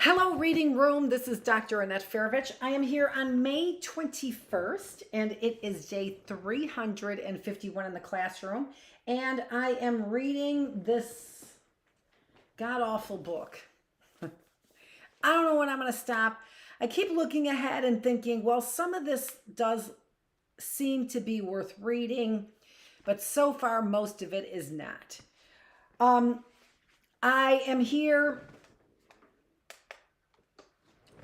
Hello, Reading Room. This is Dr. Annette Feravich. I am here on May 21st, and it is day 351 in the classroom. And I am reading this god-awful book. I don't know when I'm going to stop. I keep looking ahead and thinking, well, some of this does seem to be worth reading, but so far, most of it is not. I am here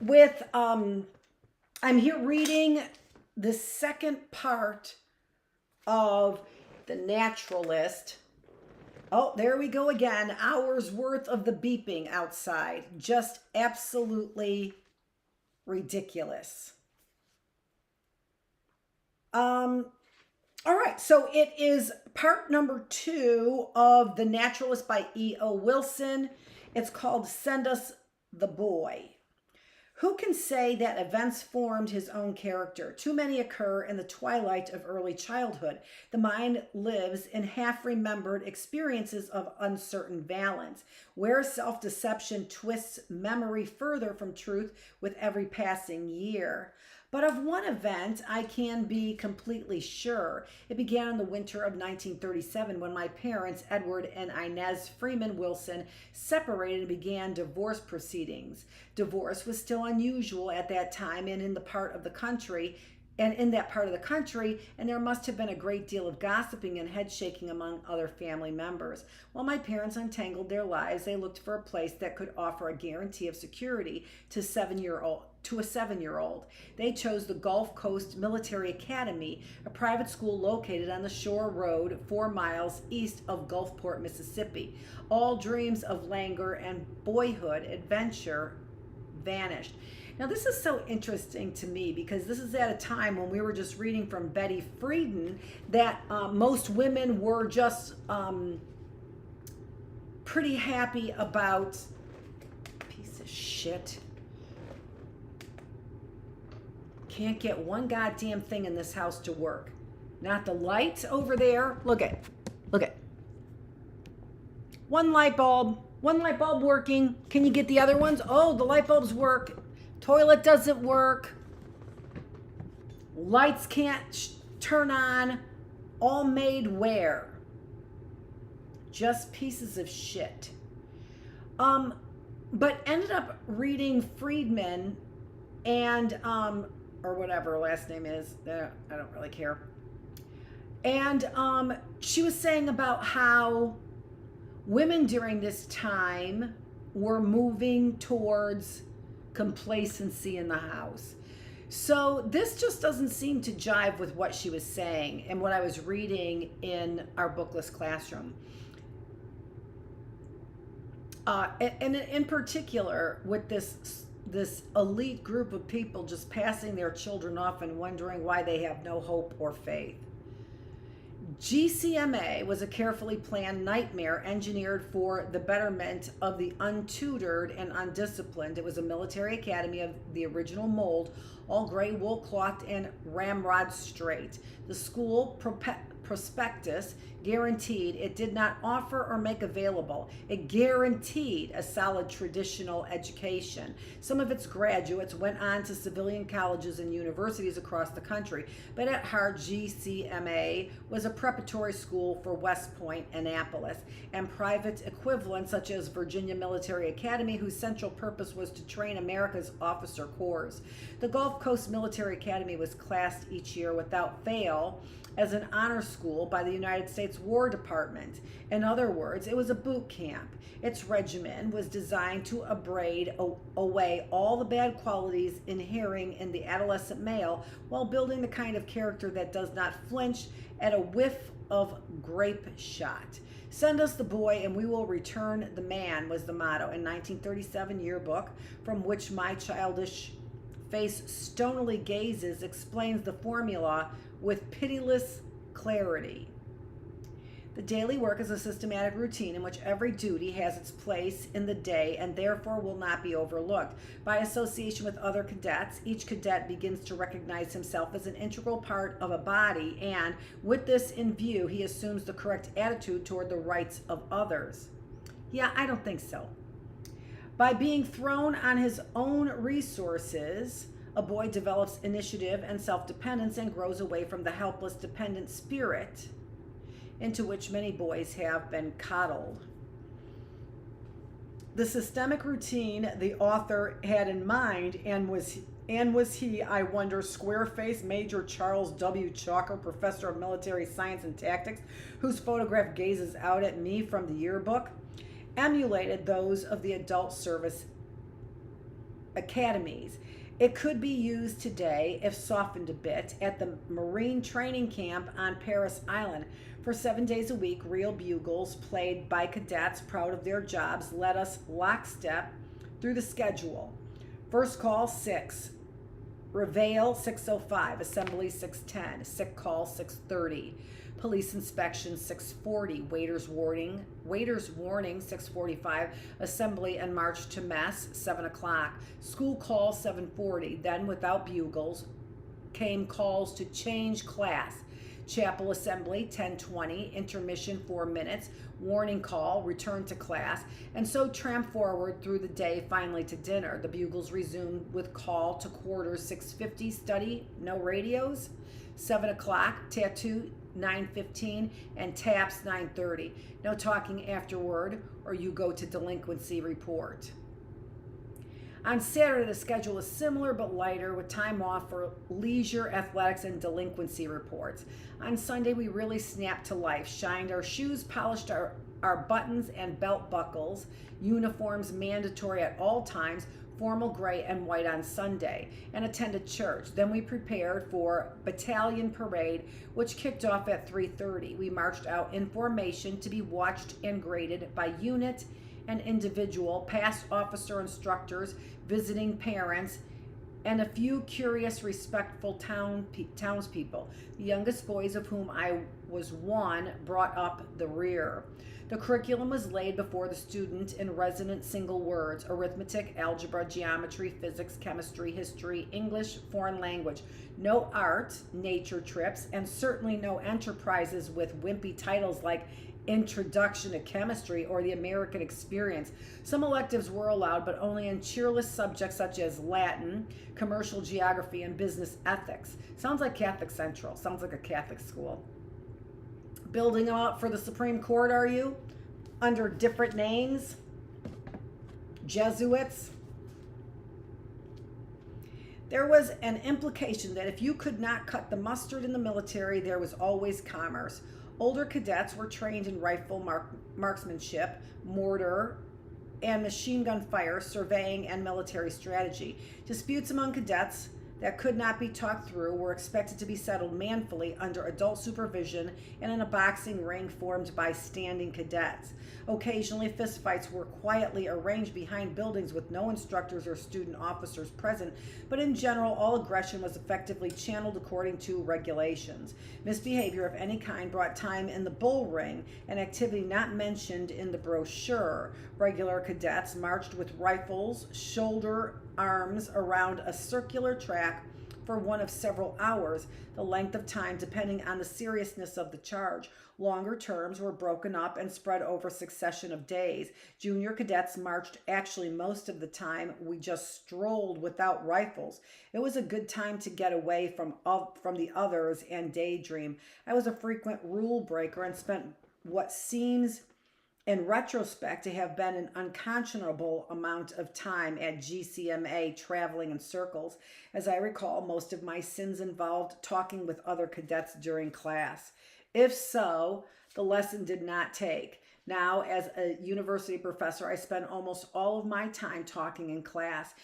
with I'm here reading the second part of The Naturalist. Oh, there we go again. Hours worth of the beeping outside. Just absolutely ridiculous. All right, so it is part number 2 of The Naturalist by E.O. Wilson. It's called Send Us the Boy. Who can say that events formed his own character? Too many occur in the twilight of early childhood. The mind lives in half-remembered experiences of uncertain valence, where self-deception twists memory further from truth with every passing year. But of one event, I can be completely sure. It began in the winter of 1937 when my parents, Edward and Inez Freeman Wilson, separated and began divorce proceedings. Divorce was still unusual at that time and in that part of the country, and there must have been a great deal of gossiping and head shaking among other family members. While my parents untangled their lives, they looked for a place that could offer a guarantee of security to a 7-year-old. They chose the Gulf Coast Military Academy, a private school located on the Shore Road 4 miles east of Gulfport, Mississippi. All dreams of languor and boyhood adventure vanished. Now, this is so interesting to me because this is at a time when we were just reading from Betty Friedan that most women were just pretty happy about, piece of shit. Can't get one goddamn thing in this house to work. Not the lights over there. Look at. One light bulb working. Can you get the other ones? Oh, the light bulbs work. Toilet doesn't work. Lights can't turn on. All made where? Just pieces of shit. But ended up reading Friedman and or whatever her last name is. I don't really care. And she was saying about how women during this time were moving towards complacency in the house. So this just doesn't seem to jive with what she was saying and what I was reading in our Bookless classroom. And in particular, with this elite group of people just passing their children off and wondering why they have no hope or faith. GCMA was a carefully planned nightmare engineered for the betterment of the untutored and undisciplined. It was a military academy of the original mold, all gray wool clothed and ramrod straight. The school prospectus guaranteed it did not offer or make available. It guaranteed a solid traditional education. Some of its graduates went on to civilian colleges and universities across the country, but at heart, GCMA was a preparatory school for West Point, Annapolis, and private equivalents such as Virginia Military Academy, whose central purpose was to train America's officer corps. The Gulf Coast Military Academy was classed each year without fail as an honor school by the United States War Department. In other words, it was a boot camp. Its regimen was designed to abrade away all the bad qualities inhering in the adolescent male while building the kind of character that does not flinch at a whiff of grape shot. Send us the boy and we will return the man was the motto in 1937 yearbook, from which my childish face stonily gazes, explains the formula with pitiless clarity. The daily work is a systematic routine in which every duty has its place in the day and therefore will not be overlooked. By association with other cadets, each cadet begins to recognize himself as an integral part of a body, and with this in view, he assumes the correct attitude toward the rights of others. Yeah, I don't think so. By being thrown on his own resources, a boy develops initiative and self dependence and grows away from the helpless, dependent spirit into which many boys have been coddled. The systemic routine the author had in mind, and was he, I wonder, square-faced Major Charles W. Chalker, professor of military science and tactics, whose photograph gazes out at me from the yearbook, emulated those of the adult service academies. It could be used today, if softened a bit, at the Marine training camp on Paris Island. For 7 days a week, real bugles played by cadets proud of their jobs led us lockstep through the schedule. First call 6, Reveille 6:05, assembly 6:10, sick call 6:30, police inspection 6:40, waiters warning 6:45, assembly and march to mess 7 o'clock, school call 7:40. Then, without bugles, came calls to change class. Chapel assembly 10:20, intermission 4 minutes, warning call, return to class, and so tramp forward through the day, finally to dinner. The bugles resumed with call to quarters 6:50, study, no radios, 7 o'clock, tattoo 9:15, and taps 9:30. No talking afterward, or you go to delinquency report. On Saturday, the schedule is similar but lighter, with time off for leisure, athletics, and delinquency reports. On Sunday, we really snapped to life, shined our shoes, polished our buttons and belt buckles, uniforms mandatory at all times, formal gray and white on Sunday, and attended church. Then we prepared for battalion parade, which kicked off at 3:30. We marched out in formation to be watched and graded by unit and individual, past officer instructors, visiting parents, and a few curious, respectful townspeople, the youngest boys of whom I was one, brought up the rear. The curriculum was laid before the student in resonant single words: arithmetic, algebra, geometry, physics, chemistry, history, English, foreign language. No art, nature trips, and certainly no enterprises with wimpy titles like Introduction to Chemistry or the American Experience. Some electives were allowed, but only in cheerless subjects such as Latin, commercial geography, and business ethics. Sounds like Catholic Central. Sounds like a Catholic school. Building them up for the Supreme Court, are you? Under different names? Jesuits? There was an implication that if you could not cut the mustard in the military, there was always commerce. Older cadets were trained in rifle marksmanship, mortar and machine gun fire, surveying, and military strategy. Disputes among cadets that could not be talked through were expected to be settled manfully under adult supervision and in a boxing ring formed by standing cadets. Occasionally, fistfights were quietly arranged behind buildings with no instructors or student officers present, but in general, all aggression was effectively channeled according to regulations. Misbehavior of any kind brought time in the bull ring, an activity not mentioned in the brochure. Regular cadets marched with rifles, shoulder arms around a circular track for one of several hours, the length of time depending on the seriousness of the charge. Longer terms were broken up and spread over succession of days. Junior cadets marched actually most of the time. We just strolled without rifles. It was a good time to get away from the others and daydream. I was a frequent rule breaker and spent what seems in retrospect to have been an unconscionable amount of time at GCMA traveling in circles. As I recall, most of my sins involved talking with other cadets during class. If so, the lesson did not take. Now, as a university professor, I spend almost all of my time talking in class.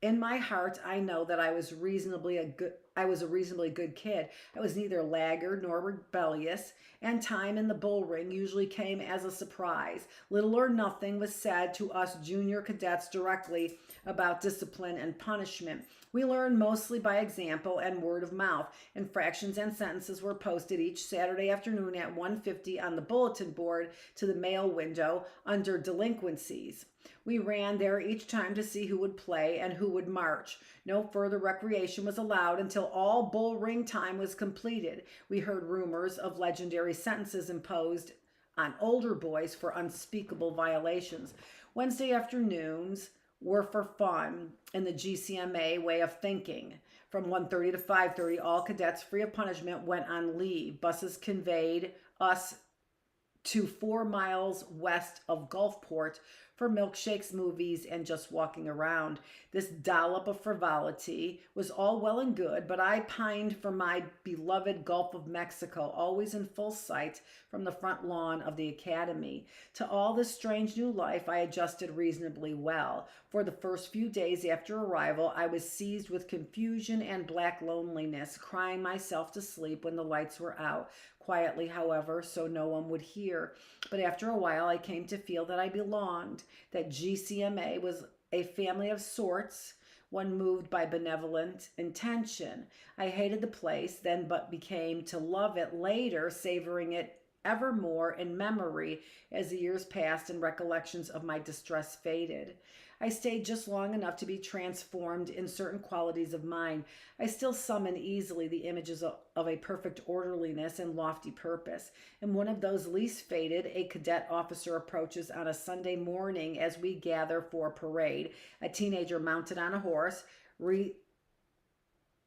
In my heart, I know that I was a reasonably good kid. I was neither laggard nor rebellious, and time in the bull ring usually came as a surprise. Little or nothing was said to us junior cadets directly about discipline and punishment. We learned mostly by example and word of mouth. Infractions and sentences were posted each Saturday afternoon at 1:50 on the bulletin board to the mail window under delinquencies. We ran there each time to see who would play and who would march. No further recreation was allowed until all bull ring time was completed. We heard rumors of legendary sentences imposed on older boys for unspeakable violations. Wednesday afternoons were for fun in the GCMA way of thinking. From 1:30 to 5:30, all cadets free of punishment went on leave. Buses conveyed us to 4 miles west of Gulfport for milkshakes, movies, and just walking around. This dollop of frivolity was all well and good, but I pined for my beloved Gulf of Mexico, always in full sight from the front lawn of the academy. To all this strange new life, I adjusted reasonably well. For the first few days after arrival, I was seized with confusion and black loneliness, crying myself to sleep when the lights were out. Quietly, however, so no one would hear. But after a while, I came to feel that I belonged, that GCMA was a family of sorts, one moved by benevolent intention. I hated the place then, but became to love it later, savoring it evermore in memory as the years passed and recollections of my distress faded. I stayed just long enough to be transformed in certain qualities of mine. I still summon easily the images of a perfect orderliness and lofty purpose. In one of those least faded, a cadet officer approaches on a Sunday morning as we gather for parade. A teenager mounted on a horse,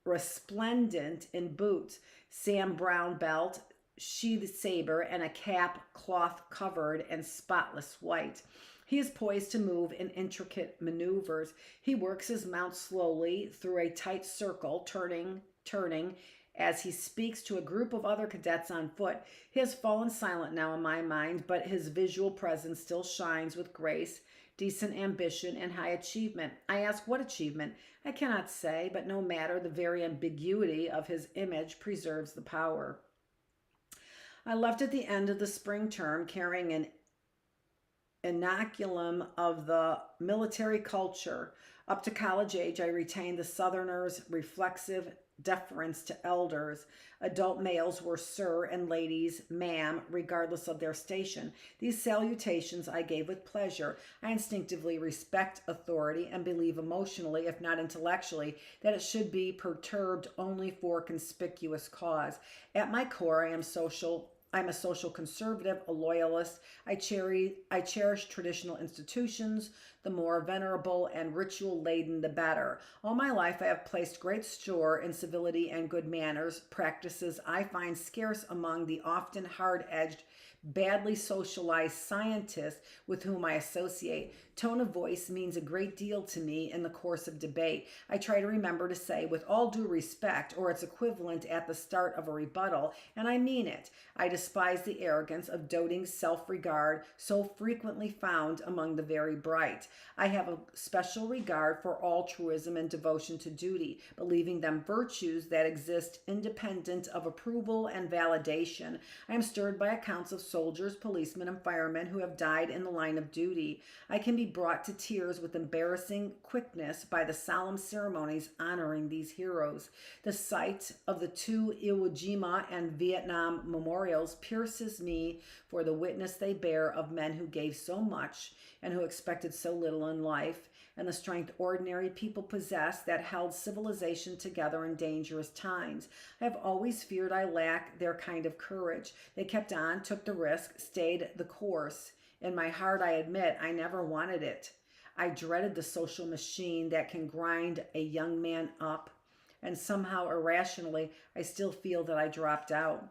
resplendent in boots, Sam Brown belt, sheathed saber, and a cap cloth covered and spotless white. He is poised to move in intricate maneuvers. He works his mount slowly through a tight circle, turning, as he speaks to a group of other cadets on foot. He has fallen silent now in my mind, but his visual presence still shines with grace, decent ambition, and high achievement. I ask, what achievement? I cannot say, but no matter, the very ambiguity of his image preserves the power. I left at the end of the spring term carrying an inoculum of the military culture. Up to college age, I retained the Southerner's reflexive deference to elders. Adult males were sir and ladies, ma'am, regardless of their station. These salutations I gave with pleasure. I instinctively respect authority and believe emotionally, if not intellectually, that it should be perturbed only for conspicuous cause. At my core, I'm a social conservative, a loyalist. I cherish traditional institutions. The more venerable and ritual-laden, the better. All my life I have placed great store in civility and good manners, practices I find scarce among the often hard-edged, badly socialized scientists with whom I associate. Tone of voice means a great deal to me in the course of debate. I try to remember to say, with all due respect, or its equivalent at the start of a rebuttal, and I mean it. I despise the arrogance of doting self-regard so frequently found among the very bright. I have a special regard for altruism and devotion to duty, believing them virtues that exist independent of approval and validation. I am stirred by accounts of soldiers, policemen, and firemen who have died in the line of duty. I can be brought to tears with embarrassing quickness by the solemn ceremonies honoring these heroes. The sight of the two Iwo Jima and Vietnam memorials pierces me for the witness they bear of men who gave so much and who expected so little in life, and the strength ordinary people possess that held civilization together in dangerous times. I have always feared I lack their kind of courage. They kept on, took the risk, stayed the course. In my heart, I admit, I never wanted it. I dreaded the social machine that can grind a young man up, and somehow irrationally, I still feel that I dropped out.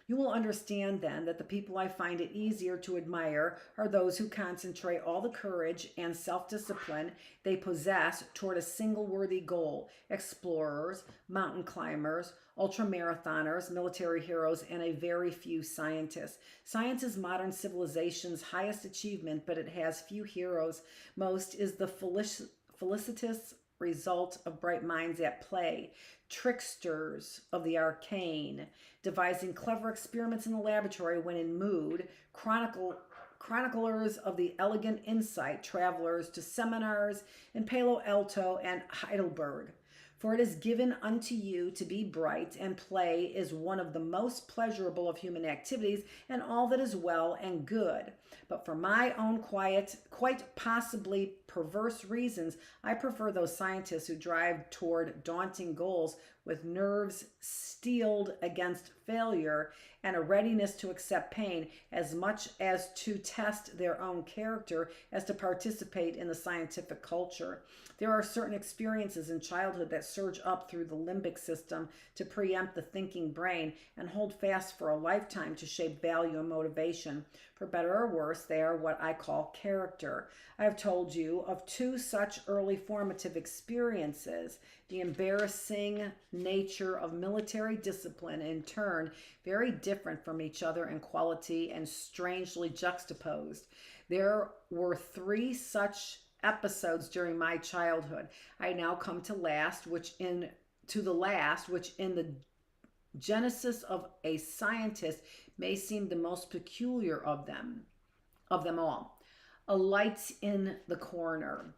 You will understand then that the people I find it easier to admire are those who concentrate all the courage and self-discipline they possess toward a single worthy goal: explorers, mountain climbers, ultramarathoners, military heroes, and a very few scientists. Science is modern civilization's highest achievement, but it has few heroes. Most is the felicitous result of bright minds at play, tricksters of the arcane, devising clever experiments in the laboratory when in mood, chroniclers of the elegant insight, travelers to seminars in Palo Alto and Heidelberg. For it is given unto you to be bright, and play is one of the most pleasurable of human activities, and all that is well and good. But for my own quite possibly perverse reasons, I prefer those scientists who drive toward daunting goals with nerves steeled against failure and a readiness to accept pain as much as to test their own character as to participate in the scientific culture. There are certain experiences in childhood that surge up through the limbic system to preempt the thinking brain and hold fast for a lifetime to shape value and motivation. For better or worse, they are what I call character. I have told you of two such early formative experiences. The embarrassing nature of military discipline, in turn, very different from each other in quality and strangely juxtaposed. There were three such episodes during my childhood. I now come to the last, which in the genesis of a scientist may seem the most peculiar of them all. A light in the corner.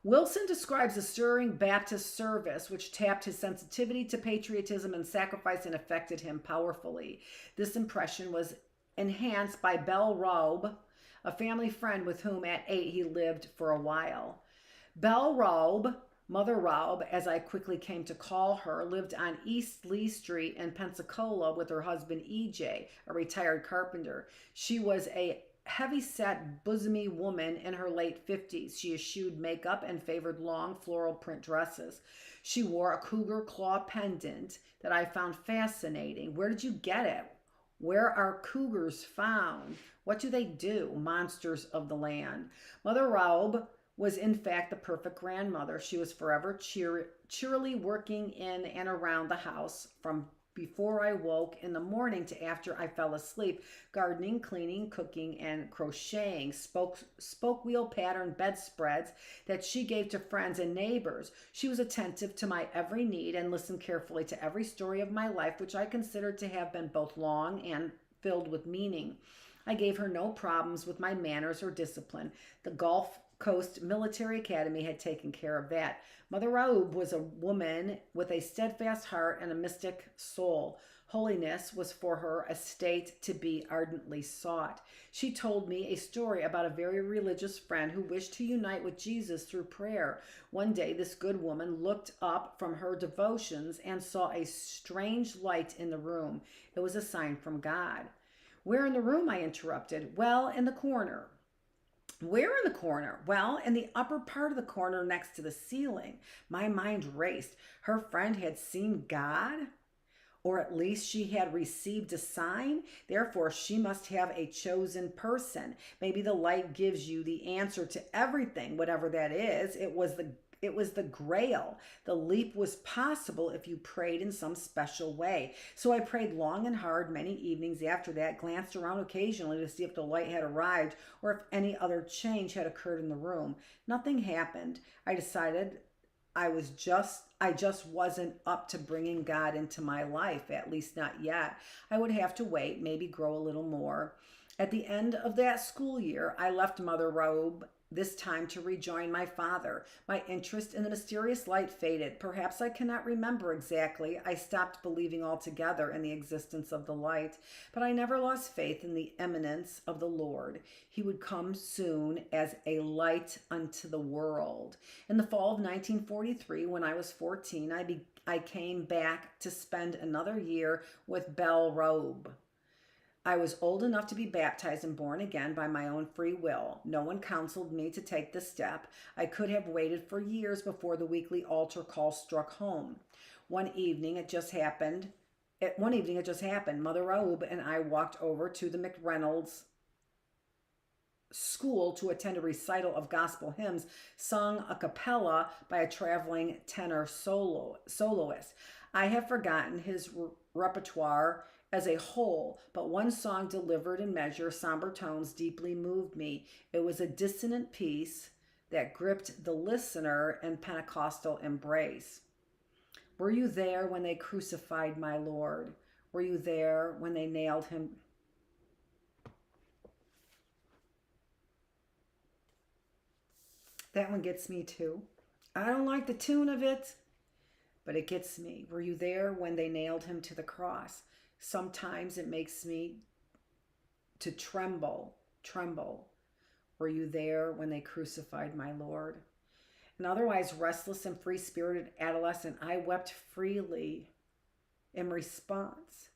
Wilson describes a stirring Baptist service which tapped his sensitivity to patriotism and sacrifice and affected him powerfully. This impression was enhanced by Belle Raub, a family friend with whom at 8 he lived for a while. Belle Raub, Mother Raub, as I quickly came to call her, lived on East Lee Street in Pensacola with her husband E.J., a retired carpenter. She was a heavy-set, bosomy woman in her late 50s. She eschewed makeup and favored long floral print dresses. She wore a Cougar claw pendant that I found fascinating. Where did you get it? Where are cougars found? What do they do? Monsters of the land. Mother Raub was in fact the perfect grandmother. She was forever cheerily working in and around the house from before I woke in the morning to after I fell asleep, gardening, cleaning, cooking, and crocheting spoke wheel pattern bedspreads that she gave to friends and neighbors. She was attentive to my every need and listened carefully to every story of my life, which I considered to have been both long and filled with meaning. I gave her no problems with my manners or discipline. The Gulf Coast Military Academy had taken care of that. Mother Raub was a woman with a steadfast heart and a mystic soul. Holiness was for her a state to be ardently sought. She told me a story about a very religious friend who wished to unite with Jesus through prayer. One day, this good woman looked up from her devotions and saw a strange light in the room. It was a sign from God. Where in the room? I interrupted. Well, in the corner. Where in the corner? Well, in the upper part of the corner next to the ceiling. My mind raced. Her friend had seen God, or at least she had received a sign. Therefore, she must have a chosen person. Maybe the light gives you the answer to everything, whatever that is. It was the grail. The leap was possible if you prayed in some special way. So I prayed long and hard many evenings after that, glanced around occasionally to see if the light had arrived or if any other change had occurred in the room. Nothing happened. I decided I just wasn't up to bringing God into my life, at least not yet. I would have to wait, maybe grow a little more. At the end of that school year, I left Mother Raub this time to rejoin my father. My interest in the mysterious light faded. Perhaps I cannot remember exactly. I stopped believing altogether in the existence of the light, but I never lost faith in the imminence of the Lord. He would come soon as a light unto the world. In the fall of 1943, when I was 14, I came back to spend another year with Belle Raub. I was old enough to be baptized and born again by my own free will. No one counseled me to take the step. I could have waited for years before the weekly altar call struck home. One evening it just happened. Mother Raub and I walked over to the McReynolds school to attend a recital of gospel hymns sung a cappella by a traveling tenor soloist. I have forgotten his repertoire as a whole, but one song delivered in measure, somber tones deeply moved me. It was a dissonant piece that gripped the listener in Pentecostal embrace. Were you there when they crucified my Lord? Were you there when they nailed him? That one gets me too. I don't like the tune of it, but it gets me. Were you there when they nailed him to the cross? Sometimes it makes me to tremble. Were you there when they crucified my Lord? An otherwise restless and free-spirited adolescent, I wept freely in response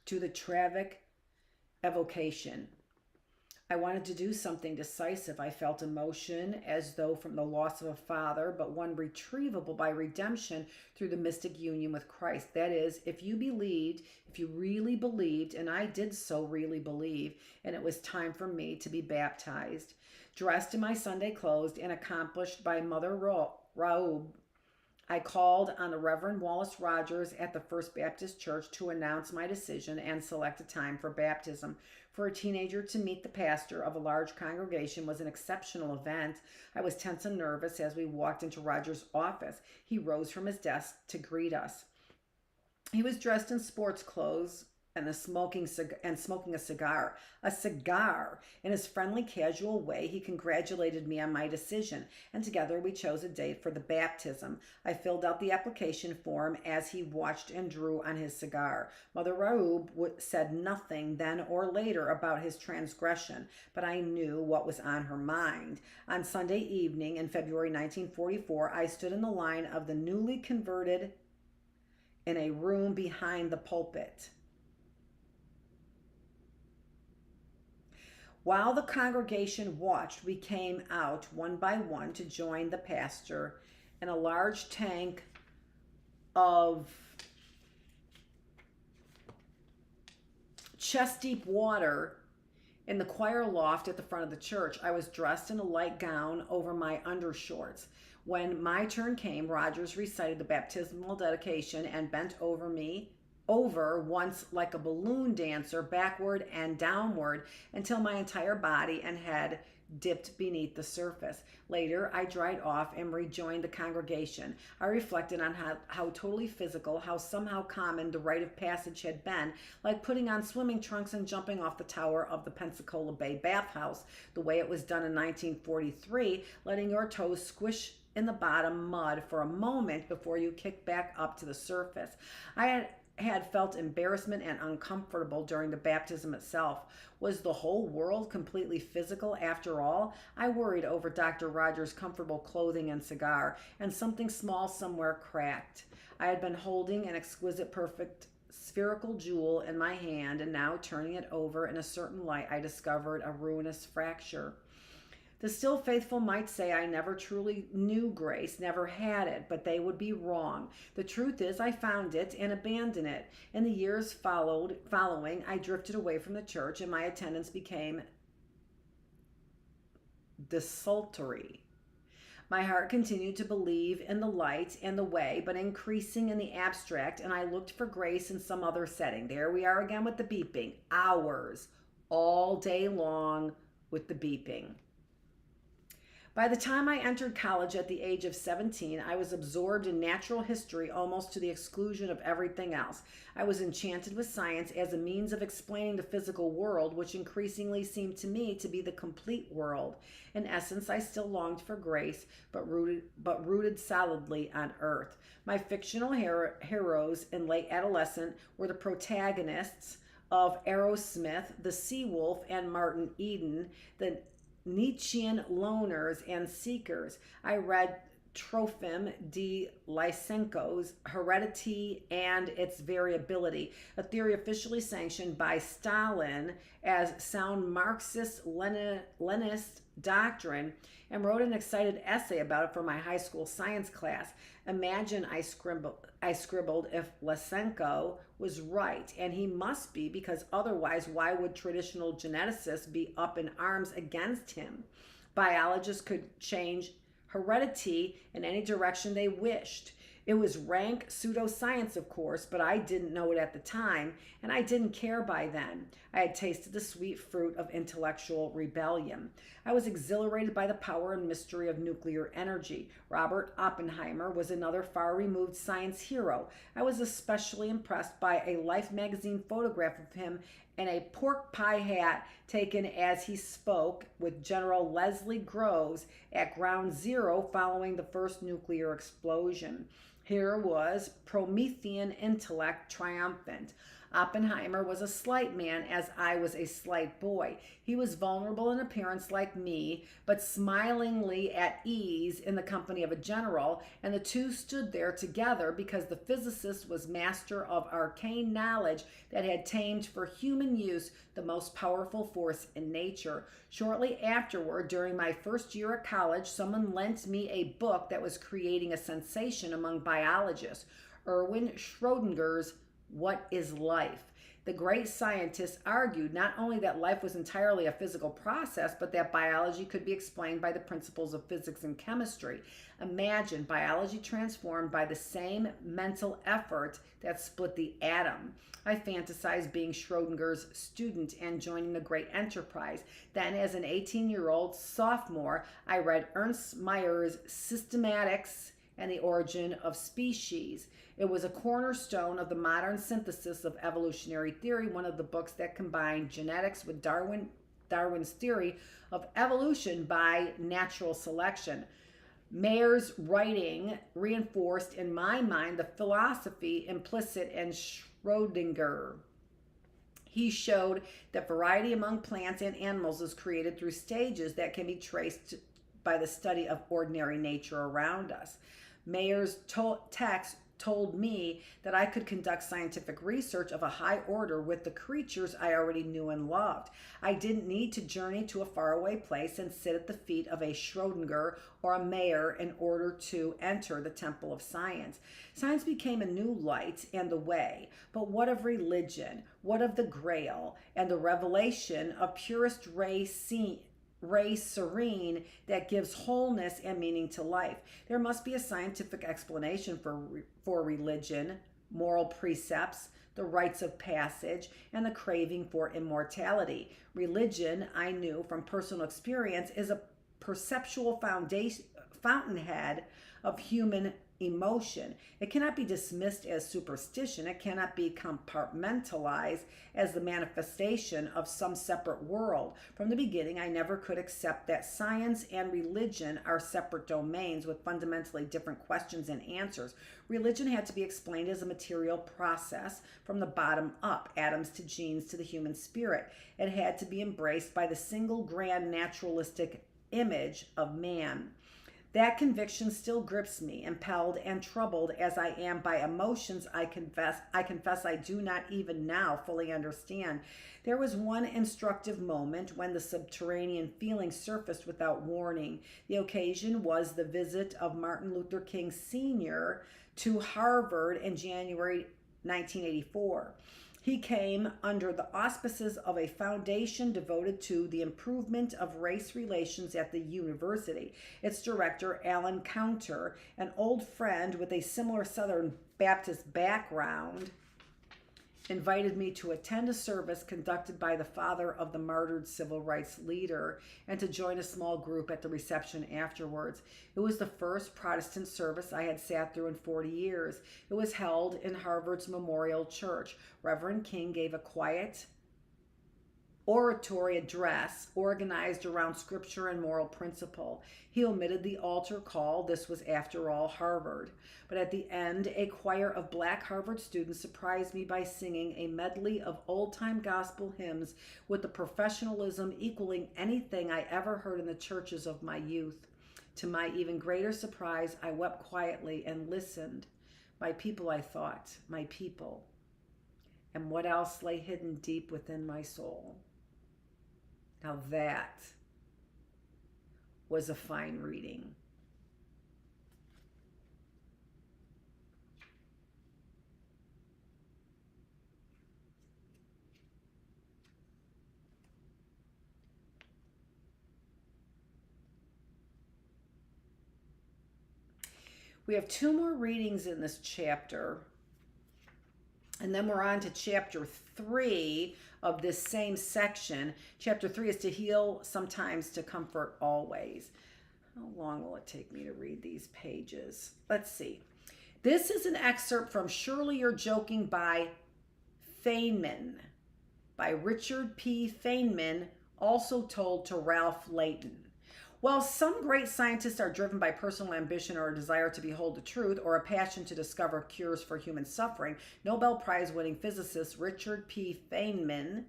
to the tragic evocation. I wanted to do something decisive. I felt emotion as though from the loss of a father, but one retrievable by redemption through the mystic union with Christ. That is, if you really believed, and I did so really believe, and it was time for me to be baptized. Dressed in my Sunday clothes and accomplished by Mother Raoub, I called on the Reverend Wallace Rogers at the First Baptist Church to announce my decision and select a time for baptism. For a teenager to meet the pastor of a large congregation was an exceptional event. I was tense and nervous as we walked into Rogers' office. He rose from his desk to greet us. He was dressed in sports clothes and smoking a cigar. A cigar. In his friendly, casual way, he congratulated me on my decision, and together we chose a date for the baptism. I filled out the application form as he watched and drew on his cigar. Mother Raoub said nothing then or later about his transgression, but I knew what was on her mind. On Sunday evening in February 1944, I stood in the line of the newly converted in a room behind the pulpit. While the congregation watched, we came out one by one to join the pastor in a large tank of chest-deep water in the choir loft at the front of the church. I was dressed in a light gown over my undershorts. When my turn came, Rogers recited the baptismal dedication and bent over once like a balloon dancer, backward and downward until my entire body and head dipped beneath the surface. Later, I dried off and rejoined the congregation. I reflected on how totally physical, how somehow common the rite of passage had been, like putting on swimming trunks and jumping off the tower of the Pensacola Bay bathhouse, the way it was done in 1943, letting your toes squish in the bottom mud for a moment before you kick back up to the surface. I had felt embarrassment and uncomfortable during the baptism itself. Was the whole world completely physical after all? I worried over Dr. Rogers' comfortable clothing and cigar, and something small somewhere cracked. I had been holding an exquisite, perfect spherical jewel in my hand, and now turning it over in a certain light, I discovered a ruinous fracture. The still faithful might say I never truly knew grace, never had it, but they would be wrong. The truth is I found it and abandoned it. In the years following, I drifted away from the church and my attendance became desultory. My heart continued to believe in the light and the way, but increasing in the abstract, and I looked for grace in some other setting. There we are again with the beeping. Hours, all day long with the beeping. By the time I entered college at the age of 17, I was absorbed in natural history almost to the exclusion of everything else. I was enchanted with science as a means of explaining the physical world, which increasingly seemed to me to be the complete world. In essence, I still longed for grace, but rooted solidly on earth. My fictional heroes in late adolescence were the protagonists of Aerosmith, the Seawolf, and Martin Eden, the Nietzschean loners and seekers. I read Trofim D. Lysenko's Heredity and Its Variability, a theory officially sanctioned by Stalin as sound Marxist-Leninist doctrine, and wrote an excited essay about it for my high school science class. Imagine I scribbled if Lysenko was right, and he must be, because otherwise why would traditional geneticists be up in arms against him? Biologists could change heredity in any direction they wished. It was rank pseudoscience, of course, but I didn't know it at the time, and I didn't care by then. I had tasted the sweet fruit of intellectual rebellion. I was exhilarated by the power and mystery of nuclear energy. Robert Oppenheimer was another far-removed science hero. I was especially impressed by a Life magazine photograph of him and a pork pie hat taken as he spoke with General Leslie Groves at Ground Zero following the first nuclear explosion. Here was Promethean intellect triumphant. Oppenheimer was a slight man, as I was a slight boy. He was vulnerable in appearance like me, but smilingly at ease in the company of a general, and the two stood there together because the physicist was master of arcane knowledge that had tamed for human use the most powerful force in nature. Shortly afterward, during my first year at college, someone lent me a book that was creating a sensation among biologists, Erwin Schrödinger's What is Life? The great scientist argued not only that life was entirely a physical process, but that biology could be explained by the principles of physics and chemistry. Imagine biology transformed by the same mental effort that split the atom. I fantasized being Schrödinger's student and joining the great enterprise. Then, as an 18-year-old sophomore, I read Ernst Mayer's Systematics and the Origin of Species. It was a cornerstone of the modern synthesis of evolutionary theory, one of the books that combined genetics with Darwin's theory of evolution by natural selection. Mayer's writing reinforced in my mind the philosophy implicit in Schrödinger. He showed that variety among plants and animals is created through stages that can be traced by the study of ordinary nature around us. Mayer's text told me that I could conduct scientific research of a high order with the creatures I already knew and loved. I didn't need to journey to a faraway place and sit at the feet of a Schrödinger or a Mayer in order to enter the temple of science. Science became a new light and the way. But what of religion? What of the Grail and the revelation of purest ray serene that gives wholeness and meaning to life? There must be a scientific explanation for religion, moral precepts, the rites of passage, and the craving for immortality. Religion, I knew from personal experience, is a perceptual fountainhead of human emotion. It cannot be dismissed as superstition. It cannot be compartmentalized as the manifestation of some separate world. From the beginning, I never could accept that science and religion are separate domains with fundamentally different questions and answers. Religion had to be explained as a material process from the bottom up, atoms to genes to the human spirit. It had to be embraced by the single grand naturalistic image of man. That conviction still grips me, impelled and troubled as I am by emotions I confess I do not even now fully understand. There was one instructive moment when the subterranean feeling surfaced without warning. The occasion was the visit of Martin Luther King Sr. to Harvard in January 1984. He came under the auspices of a foundation devoted to the improvement of race relations at the university. Its director, Alan Counter, an old friend with a similar Southern Baptist background, invited me to attend a service conducted by the father of the martyred civil rights leader and to join a small group at the reception afterwards. It was the first Protestant service I had sat through in 40 years. It was held in Harvard's Memorial Church. Reverend King gave a quiet oratory address organized around scripture and moral principle. He omitted the altar call. This was, after all, Harvard. But at the end, a choir of black Harvard students surprised me by singing a medley of old-time gospel hymns with the professionalism equaling anything I ever heard in the churches of my youth. To my even greater surprise, I wept quietly and listened. My people, I thought, my people. And what else lay hidden deep within my soul? Now that was a fine reading. We have 2 more readings in this chapter, and then we're on to chapter 3 of this same section. Chapter 3 is to heal sometimes, to comfort always. How long will it take me to read these pages? Let's see. This is an excerpt from Surely You're Joking by Feynman. by Richard P. Feynman, also told to Ralph Leighton. While some great scientists are driven by personal ambition or a desire to behold the truth or a passion to discover cures for human suffering, Nobel Prize winning physicist Richard P. Feynman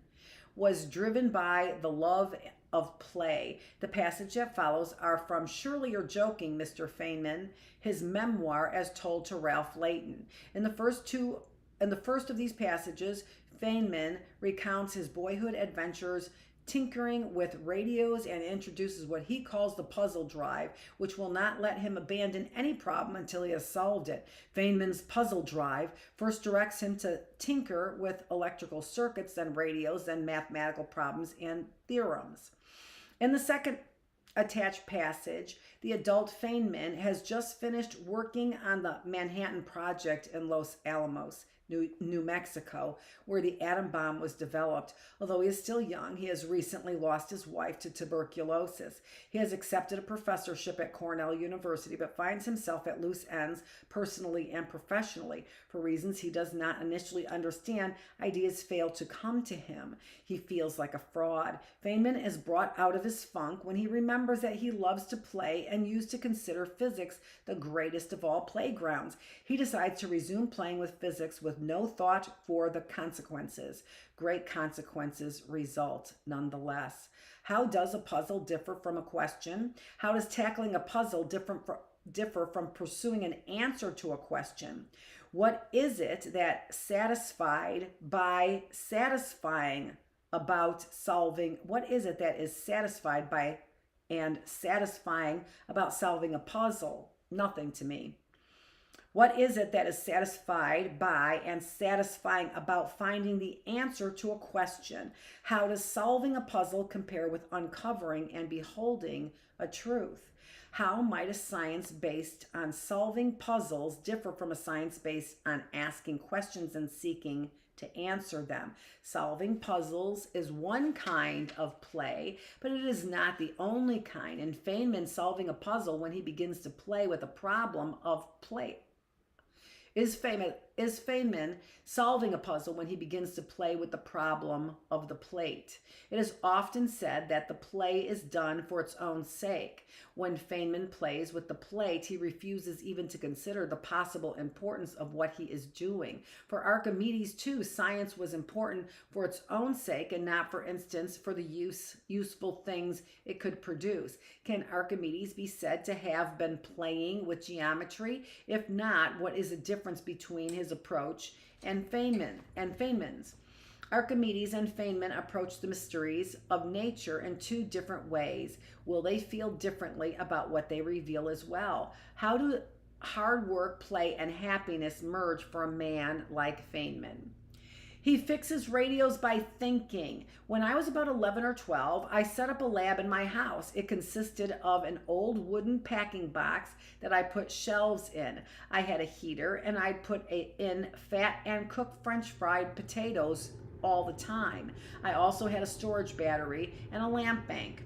was driven by the love of play. The passage that follows are from Surely You're Joking, Mr. Feynman, his memoir as told to Ralph Leighton. In the first of these passages, Feynman recounts his boyhood adventures tinkering with radios and introduces what he calls the puzzle drive, which will not let him abandon any problem until he has solved it. Feynman's puzzle drive first directs him to tinker with electrical circuits, then radios, then mathematical problems and theorems. In the second attached passage, the adult Feynman has just finished working on the Manhattan Project in Los Alamos, New Mexico, where the atom bomb was developed. Although he is still young, he has recently lost his wife to tuberculosis. He has accepted a professorship at Cornell University, but finds himself at loose ends personally and professionally. For reasons he does not initially understand, ideas fail to come to him. He feels like a fraud. Feynman is brought out of his funk when he remembers that he loves to play and used to consider physics the greatest of all playgrounds. He decides to resume playing with physics with no thought for the consequences. Great consequences result nonetheless. How does a puzzle differ from a question? How does tackling a puzzle differ from pursuing an answer to a question? What is it that satisfied by satisfying about solving? What is it that is satisfied by and satisfying about solving a puzzle? Nothing to me. What is it that is satisfied by and satisfying about finding the answer to a question? How does solving a puzzle compare with uncovering and beholding a truth? How might a science based on solving puzzles differ from a science based on asking questions and seeking to answer them? Solving puzzles is one kind of play, but it is not the only kind. In Feynman, solving a puzzle when he begins to play with a problem of play. Is Feynman solving a puzzle when he begins to play with the problem of the plate? It is often said that the play is done for its own sake. When Feynman plays with the plate, he refuses even to consider the possible importance of what he is doing. For Archimedes, too, science was important for its own sake and not, for instance, for the useful things it could produce. Can Archimedes be said to have been playing with geometry? If not, what is the difference between his approach and Feynman's? Archimedes and Feynman approach the mysteries of nature in two different ways. Will they feel differently about what they reveal as well? How do hard work, play, and happiness merge for a man like Feynman? He fixes radios by thinking. When I was about 11 or 12, I set up a lab in my house. It consisted of an old wooden packing box that I put shelves in. I had a heater and I put in fat and cooked French fried potatoes all the time. I also had a storage battery and a lamp bank.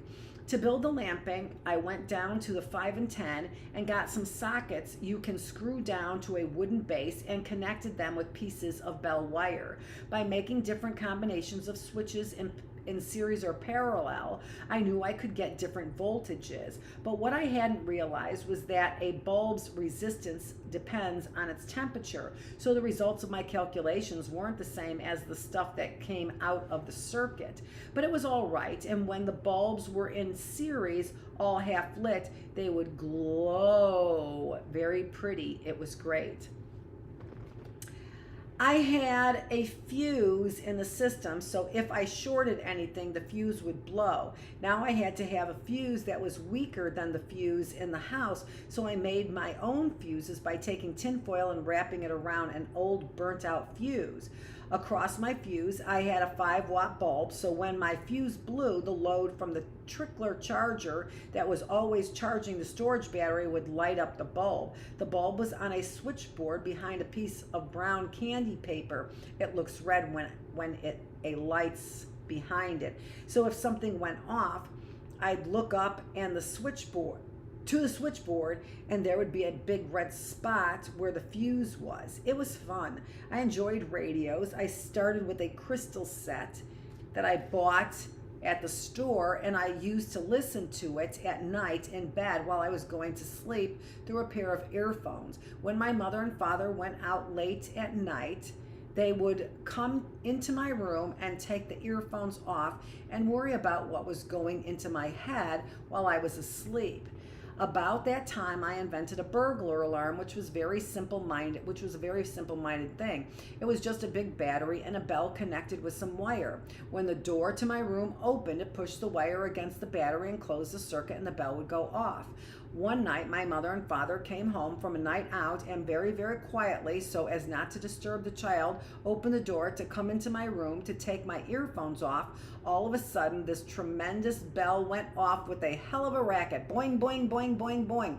To build the lamp bank, I went down to the 5 and 10 and got some sockets you can screw down to a wooden base and connected them with pieces of bell wire. By making different combinations of switches in series or parallel, I knew I could get different voltages. But what I hadn't realized was that a bulb's resistance depends on its temperature. So the results of my calculations weren't the same as the stuff that came out of the circuit. But it was all right, and when the bulbs were in series, all half lit, they would glow very pretty. It was great. I had a fuse in the system, so if I shorted anything, the fuse would blow. Now I had to have a fuse that was weaker than the fuse in the house, so I made my own fuses by taking tinfoil and wrapping it around an old burnt-out fuse. Across my fuse, I had a 5-watt bulb, so when my fuse blew, the load from the trickler charger that was always charging the storage battery would light up the bulb. The bulb was on a switchboard behind a piece of brown candy paper. It looks red when it lights behind it. So if something went off, I'd look up and the switchboard and there would be a big red spot where the fuse was. It was fun. I enjoyed radios. I started with a crystal set that I bought at the store, and I used to listen to it at night in bed while I was going to sleep through a pair of earphones. When my mother and father went out late at night, they would come into my room and take the earphones off and worry about what was going into my head while I was asleep. About that time, I invented a burglar alarm, which was a very simple-minded thing. It was just a big battery and a bell connected with some wire. When the door to my room opened, it pushed the wire against the battery and closed the circuit, and the bell would go off. One night, my mother and father came home from a night out and very, very quietly, so as not to disturb the child, opened the door to come into my room to take my earphones off. All of a sudden, this tremendous bell went off with a hell of a racket. Boing, boing, boing, boing, boing.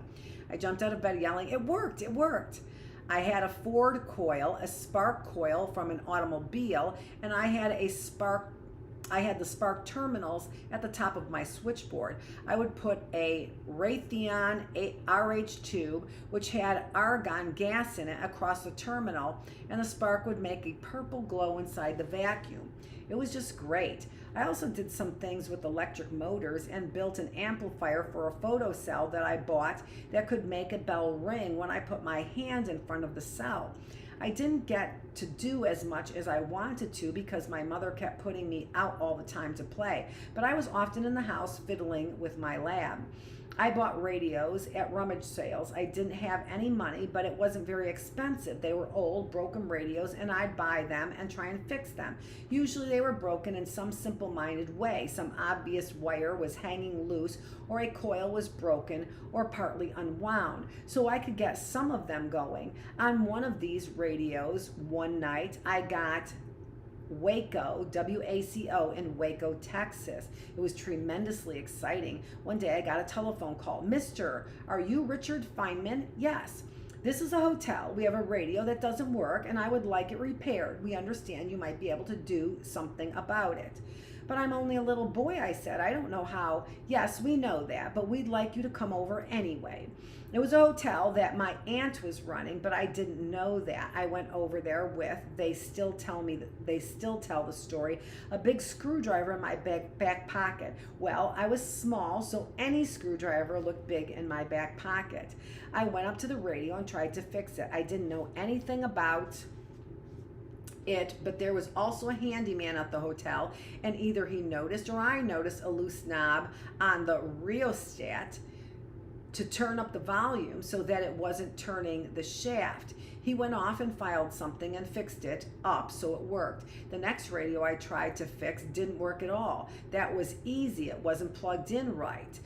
I jumped out of bed yelling, "It worked, it worked." I had a Ford coil, a spark coil from an automobile, and I had the spark terminals at the top of my switchboard. I would put a Raytheon RH tube, which had argon gas in it, across the terminal, and the spark would make a purple glow inside the vacuum. It was just great. I also did some things with electric motors and built an amplifier for a photocell that I bought that could make a bell ring when I put my hand in front of the cell. I didn't get to do as much as I wanted to because my mother kept putting me out all the time to play, but I was often in the house fiddling with my lab. I bought radios at rummage sales. I didn't have any money, but it wasn't very expensive. They were old, broken radios, and I'd buy them and try and fix them. Usually they were broken in some simple-minded way. Some obvious wire was hanging loose, or a coil was broken or partly unwound, so I could get some of them going. On one of these radios, one night, I got Waco, WACO, in Waco, Texas. It was tremendously exciting. One day I got a telephone call. "Mister, are you Richard Feynman?" "Yes. This is a hotel. We have a radio that doesn't work and I would like it repaired. We understand you might be able to do something about it." "But I'm only a little boy," I said. "I don't know how." "Yes, we know that, but we'd like you to come over anyway." It was a hotel that my aunt was running, but I didn't know that. I went over there with, they still tell the story, a big screwdriver in my back pocket. Well, I was small, so any screwdriver looked big in my back pocket. I went up to the radio and tried to fix it. I didn't know anything about it, but there was also a handyman at the hotel, and either he noticed or I noticed a loose knob on the rheostat to turn up the volume so that it wasn't turning the shaft. He went off and filed something and fixed it up so it worked. The next radio I tried to fix didn't work at all. That was easy. It wasn't plugged in right.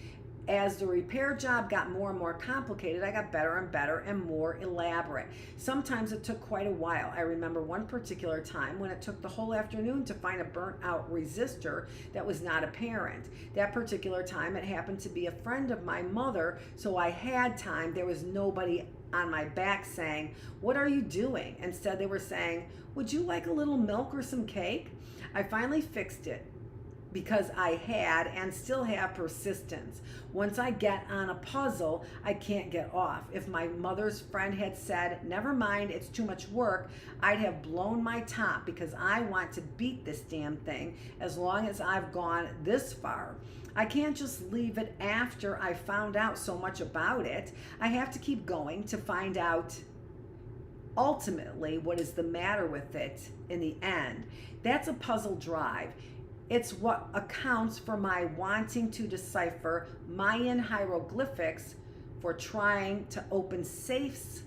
As the repair job got more and more complicated, I got better and better and more elaborate. Sometimes it took quite a while. I remember one particular time when it took the whole afternoon to find a burnt out resistor that was not apparent. That particular time it happened to be a friend of my mother, so I had time. There was nobody on my back saying, "What are you doing?" Instead they were saying, "Would you like a little milk or some cake?" I finally fixed it, because I had and still have persistence. Once I get on a puzzle, I can't get off. If my mother's friend had said, "Never mind, it's too much work," I'd have blown my top because I want to beat this damn thing as long as I've gone this far. I can't just leave it after I found out so much about it. I have to keep going to find out ultimately what is the matter with it in the end. That's a puzzle drive. It's what accounts for my wanting to decipher Mayan hieroglyphics for trying to open safes.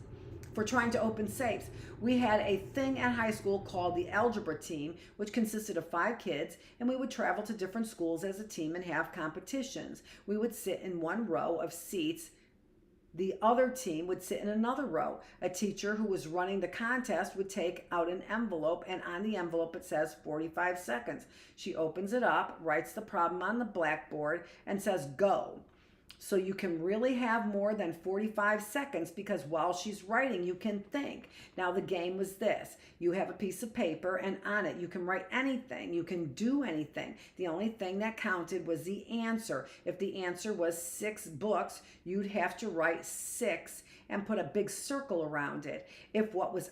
We had a thing at high school called the algebra team, which consisted of 5 kids, and we would travel to different schools as a team and have competitions. We would sit in one row of seats. The other team would sit in another row. A teacher who was running the contest would take out an envelope, and on the envelope it says 45 seconds. She opens it up, writes the problem on the blackboard, and says, "Go." So you can really have more than 45 seconds because while she's writing, you can think. Now the game was this. You have a piece of paper and on it you can write anything. You can do anything. The only thing that counted was the answer. If the answer was 6 books, you'd have to write 6 and put a big circle around it. If what was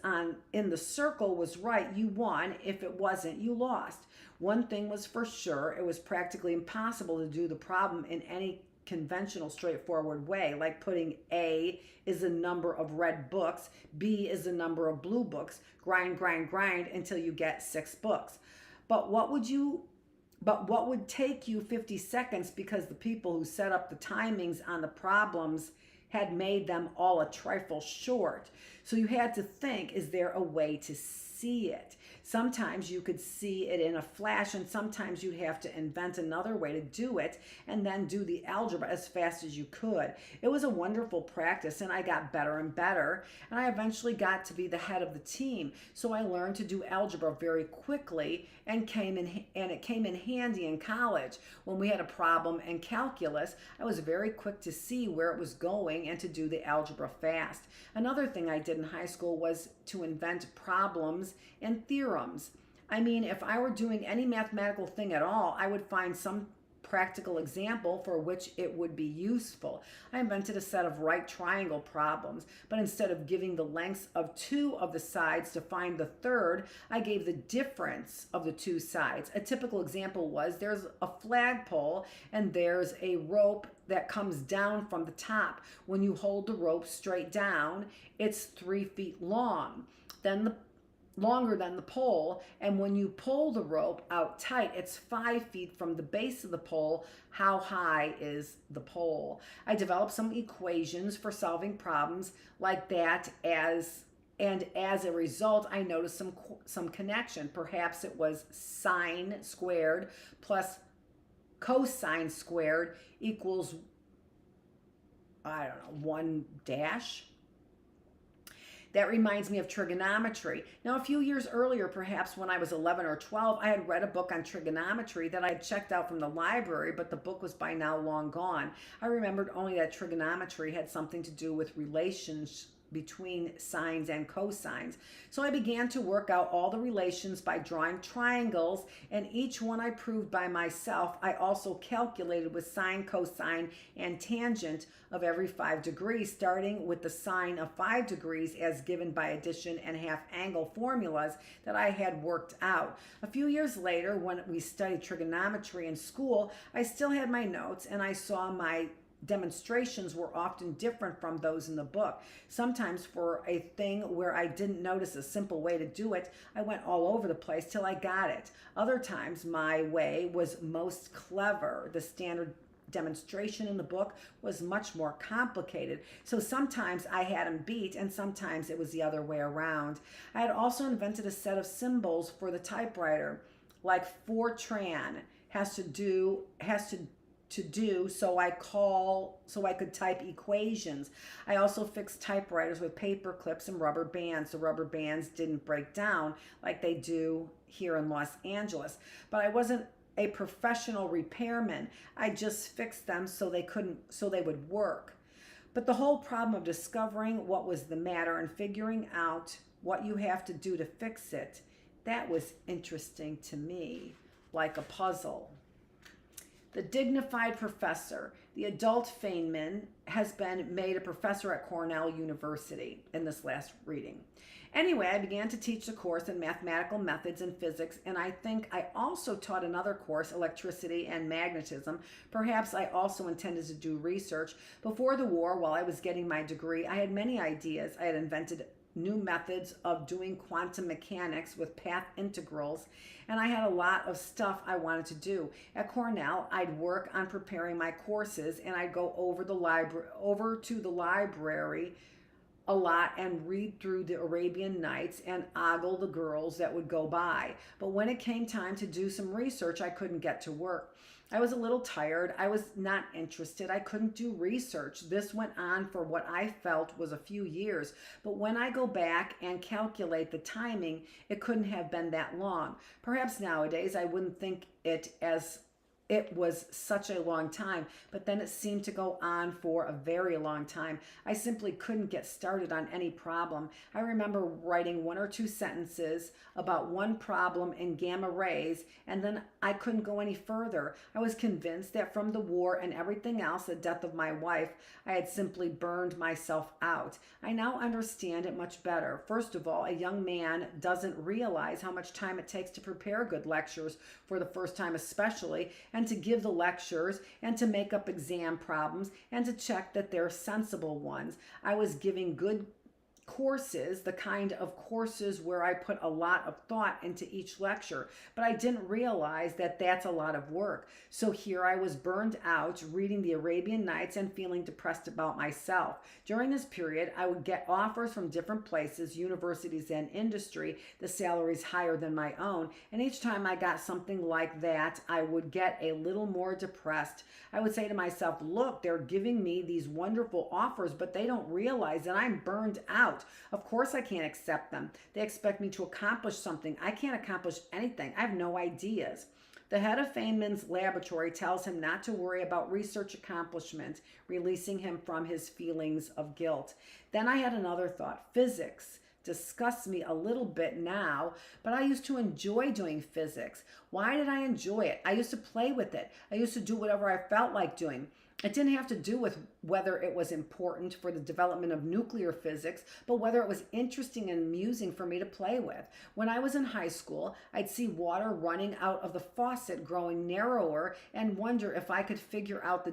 in the circle was right, you won. If it wasn't, you lost. One thing was for sure, it was practically impossible to do the problem in any conventional, straightforward way, like putting A is the number of red books, B is the number of blue books, grind, grind, grind until you get 6 books. But what would take you 50 seconds because the people who set up the timings on the problems had made them all a trifle short. So you had to think, is there a way to see it? Sometimes you could see it in a flash, and sometimes you'd have to invent another way to do it and then do the algebra as fast as you could. It was a wonderful practice, and I got better and better, and I eventually got to be the head of the team. So I learned to do algebra very quickly, and it came in handy in college. When we had a problem in calculus, I was very quick to see where it was going and to do the algebra fast. Another thing I did in high school was to invent problems and theorems. I mean, if I were doing any mathematical thing at all, I would find some practical example for which it would be useful. I invented a set of right triangle problems, but instead of giving the lengths of 2 of the sides to find the third, I gave the difference of the 2 sides. A typical example was there's a flagpole and there's a rope that comes down from the top. When you hold the rope straight down, it's 3 feet long. Longer than the pole, and when you pull the rope out tight, it's 5 feet from the base of the pole. How high is the pole? I developed some equations for solving problems like that, and as a result, I noticed some connection. Perhaps it was sine squared plus cosine squared equals, I don't know, 1 dash. That reminds me of trigonometry. Now, a few years earlier, perhaps when I was 11 or 12, I had read a book on trigonometry that I had checked out from the library, but the book was by now long gone. I remembered only that trigonometry had something to do with relations between sines and cosines. So I began to work out all the relations by drawing triangles, and each one I proved by myself. I also calculated with sine, cosine, and tangent of every 5 degrees, starting with the sine of 5 degrees as given by addition and half angle formulas that I had worked out. A few years later, when we studied trigonometry in school, I still had my notes, and I saw my demonstrations were often different from those in the book. Sometimes for a thing where I didn't notice a simple way to do it, I went all over the place till I got it. Other times my way was most clever. The standard demonstration in the book was much more complicated. So sometimes I had him beat, and sometimes it was the other way around. I had also invented a set of symbols for the typewriter, like Fortran has to do so I could type equations. I also fixed typewriters with paper clips and rubber bands. The rubber bands didn't break down like they do here in Los Angeles. But I wasn't a professional repairman. I just fixed them so they would work. But the whole problem of discovering what was the matter and figuring out what you have to do to fix it, that was interesting to me, like a puzzle. The dignified professor. The adult Feynman has been made a professor at Cornell University in this last reading. Anyway, I began to teach the course in mathematical methods and physics, and I think I also taught another course, electricity and magnetism. Perhaps I also intended to do research. Before the war, while I was getting my degree, I had many ideas. I had invented new methods of doing quantum mechanics with path integrals, and I had a lot of stuff I wanted to do. At Cornell, I'd work on preparing my courses, and I'd go over to the library a lot and read through the Arabian Nights and ogle the girls that would go by. But when it came time to do some research, I couldn't get to work. I was a little tired. I was not interested. I couldn't do research. This went on for what I felt was a few years. But when I go back and calculate the timing, it couldn't have been that long. Perhaps nowadays I wouldn't think it as it was such a long time, but then it seemed to go on for a very long time. I simply couldn't get started on any problem. I remember writing 1 or 2 sentences about one problem in gamma rays, and then I couldn't go any further. I was convinced that from the war and everything else, the death of my wife, I had simply burned myself out. I now understand it much better. First of all, a young man doesn't realize how much time it takes to prepare good lectures for the first time especially, and to give the lectures, and to make up exam problems, and to check that they're sensible ones. I was giving good courses, the kind of courses where I put a lot of thought into each lecture, but I didn't realize that that's a lot of work. So here I was burned out reading the Arabian Nights and feeling depressed about myself. During this period, I would get offers from different places, universities and industry, the salaries higher than my own, and each time I got something like that, I would get a little more depressed. I would say to myself, look, they're giving me these wonderful offers, but they don't realize that I'm burned out. Of course I can't accept them. They expect me to accomplish something. I can't accomplish anything. I have no ideas. The head of Feynman's laboratory tells him not to worry about research accomplishment, releasing him from his feelings of guilt. Then I had another thought. Physics disgusts me a little bit now, but I used to enjoy doing physics. Why did I enjoy it? I used to play with it. I used to do whatever I felt like doing. It didn't have to do with whether it was important for the development of nuclear physics, but whether it was interesting and amusing for me to play with. When I was in high school, I'd see water running out of the faucet growing narrower and wonder if I could figure out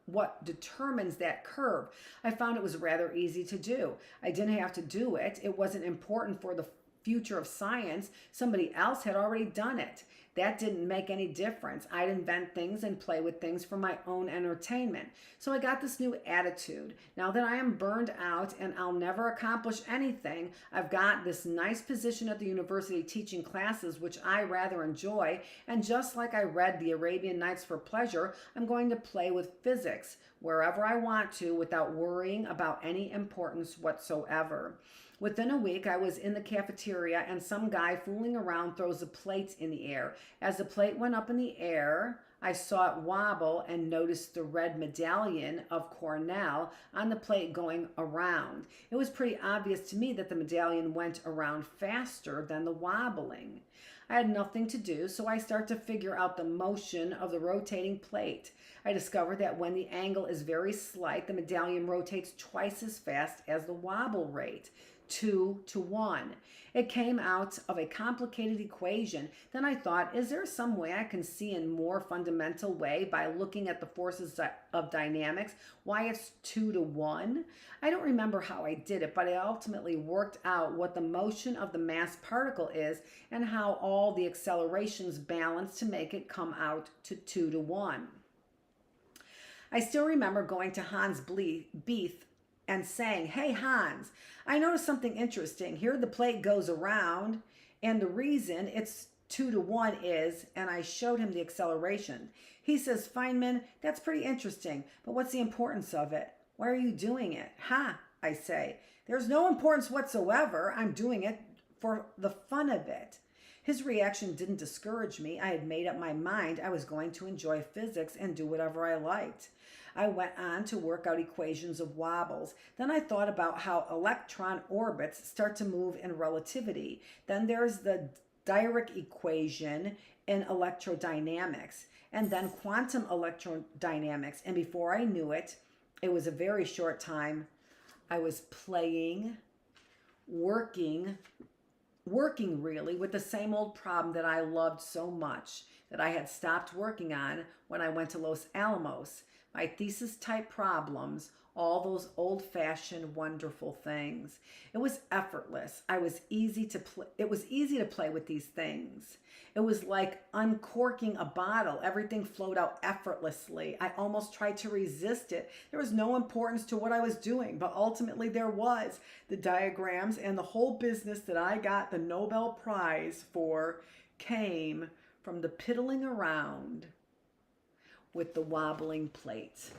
what determines that curve. I found it was rather easy to do. I didn't have to do it. It wasn't important for the future of science. Somebody else had already done it. That didn't make any difference. I'd invent things and play with things for my own entertainment. So I got this new attitude. Now that I am burned out and I'll never accomplish anything, I've got this nice position at the university teaching classes, which I rather enjoy. And just like I read the Arabian Nights for pleasure, I'm going to play with physics wherever I want to without worrying about any importance whatsoever. Within a week, I was in the cafeteria and some guy fooling around throws a plate in the air. As the plate went up in the air, I saw it wobble and noticed the red medallion of Cornell on the plate going around. It was pretty obvious to me that the medallion went around faster than the wobbling. I had nothing to do, so I start to figure out the motion of the rotating plate. I discovered that when the angle is very slight, the medallion rotates twice as fast as the wobble rate. 2 to 1. It came out of a complicated equation. Then I thought, is there some way I can see in more fundamental way by looking at the forces of dynamics why it's 2 to 1? I don't remember how I did it, but I ultimately worked out what the motion of the mass particle is and how all the accelerations balance to make it come out to 2 to 1. I still remember going to Hans Beath and saying, hey Hans, I noticed something interesting. Here the plate goes around and the reason it's 2 to 1 is, and I showed him the acceleration. He says, Feynman, that's pretty interesting, but what's the importance of it? Why are you doing it? Ha, I say, there's no importance whatsoever. I'm doing it for the fun of it. His reaction didn't discourage me. I had made up my mind I was going to enjoy physics and do whatever I liked. I went on to work out equations of wobbles. Then I thought about how electron orbits start to move in relativity. Then there's the Dirac equation in electrodynamics, and then quantum electrodynamics. And before I knew it, it was a very short time, I was playing, working really with the same old problem that I loved so much that I had stopped working on when I went to Los Alamos. My thesis type problems, all those old-fashioned wonderful things. It was effortless. It was easy to play with these things. It was like uncorking a bottle. Everything flowed out effortlessly. I almost tried to resist it. There was no importance to what I was doing, but ultimately there was. The diagrams and the whole business that I got the Nobel Prize for came from the piddling around with the wobbling plate.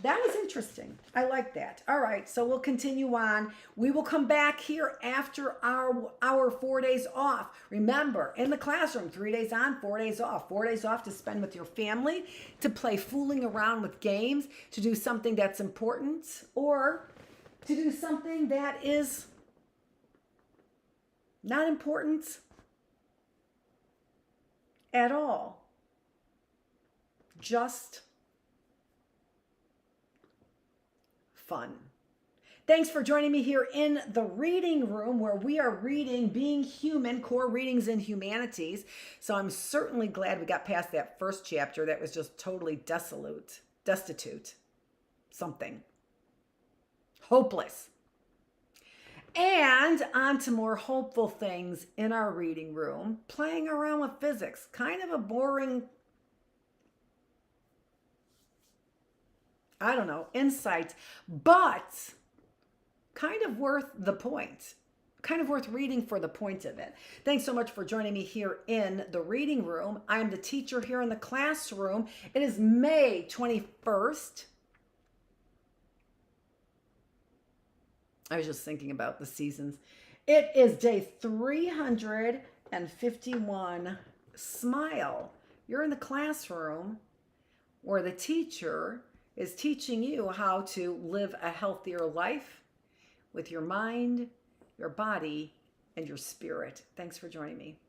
That was interesting. I like that. All right, so we'll continue on. We will come back here after our 4 days off. Remember, in the classroom, 3 days on, 4 days off. 4 days off to spend with your family, to play fooling around with games, to do something that's important, or to do something that is not important at all. Just fun. Thanks for joining me here in the reading room where we are reading Being Human, Core Readings in Humanities. So I'm certainly glad we got past that first chapter that was just totally destitute, something, hopeless. And on to more hopeful things in our reading room, playing around with physics. Kind of a boring, I don't know, insight, but kind of worth the point. Kind of worth reading for the point of it. Thanks so much for joining me here in the reading room. I am the teacher here in the classroom. It is May 21st. I was just thinking about the seasons. It is day 351. Smile. You're in the classroom where the teacher is teaching you how to live a healthier life with your mind, your body, and your spirit. Thanks for joining me.